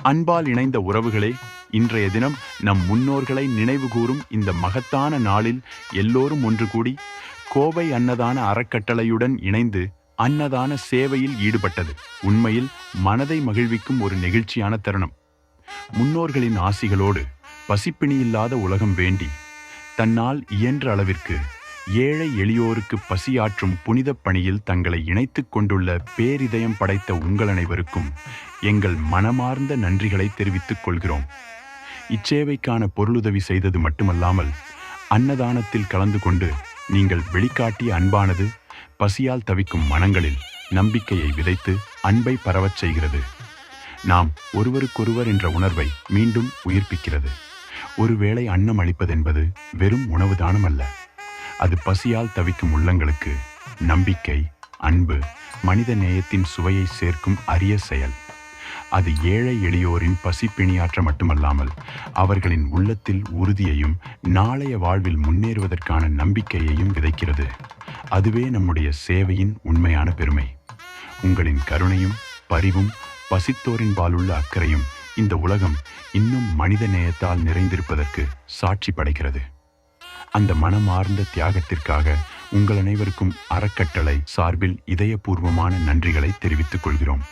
அன்பால் இணைந்த உறவுகளே, இன்றைய தினம் நம் முன்னோர்களை நினைவுகூரும் இந்த மகத்தான நாளில் எல்லோரும் ஒன்று கூடி கோவை அன்னதான அறக்கட்டளையுடன் இணைந்து அன்னதான சேவையில் ஈடுபட்டது உண்மையில் மனதை மகிழ்விக்கும் ஒரு நெகிழ்ச்சியான தருணம். முன்னோர்களின் ஆசிகளோடு பசிப்பிணியில்லாத உலகம் வேண்டி தன்னால் இயன்ற அளவிற்கு ஏழை எளியோருக்கு பசியாற்றும் புனிதப் பணியில் தங்களை இணைத்துக் கொண்டுள்ள பேரிதயம் படைத்த உங்கள் அனைவருக்கும் எங்கள் மனமார்ந்த நன்றிகளை தெரிவித்துக் கொள்கிறோம். இச்சேவைக்கான பொருளுதவி செய்தது மட்டுமல்லாமல் அன்னதானத்தில் கலந்து கொண்டு நீங்கள் வெளிக்காட்டிய அன்பானது பசியால் தவிக்கும் மனங்களில் நம்பிக்கையை விதைத்து அன்பை பரவச் செய்கிறது. நாம் ஒருவருக்கொருவர் என்ற உணர்வை மீண்டும் உயிர்ப்பிக்கிறது. ஒருவேளை அன்னம் அளிப்பதென்பது வெறும் உணவு தானம் அல்ல. அது பசியால் தவிக்கும் உள்ளங்களுக்கு நம்பிக்கை, அன்பு, மனித நேயத்தின் சுவையை சேர்க்கும் அரிய செயல். அது ஏழை எளியோரின் பசி பிணியாற்ற மட்டுமல்லாமல் அவர்களின் உள்ளத்தில் உறுதியையும் நாளைய வாழ்வில் முன்னேறுவதற்கான நம்பிக்கையையும் விதைக்கிறது. அதுவே நம்முடைய சேவையின் உண்மையான பெருமை. உங்களின் கருணையும் பரிவும் பசித்தோரின் பாலுள்ள அக்கறையும் இந்த உலகம் இன்னும் மனித நேயத்தால் நிறைந்திருப்பதற்கு சாட்சி படைக்கிறது. அந்த மனமார்ந்த தியாகத்திற்காக உங்கள் அனைவருக்கும் அறக்கட்டளை சார்பில் இதயபூர்வமான நன்றிகளை தெரிவித்துக் கொள்கிறோம்.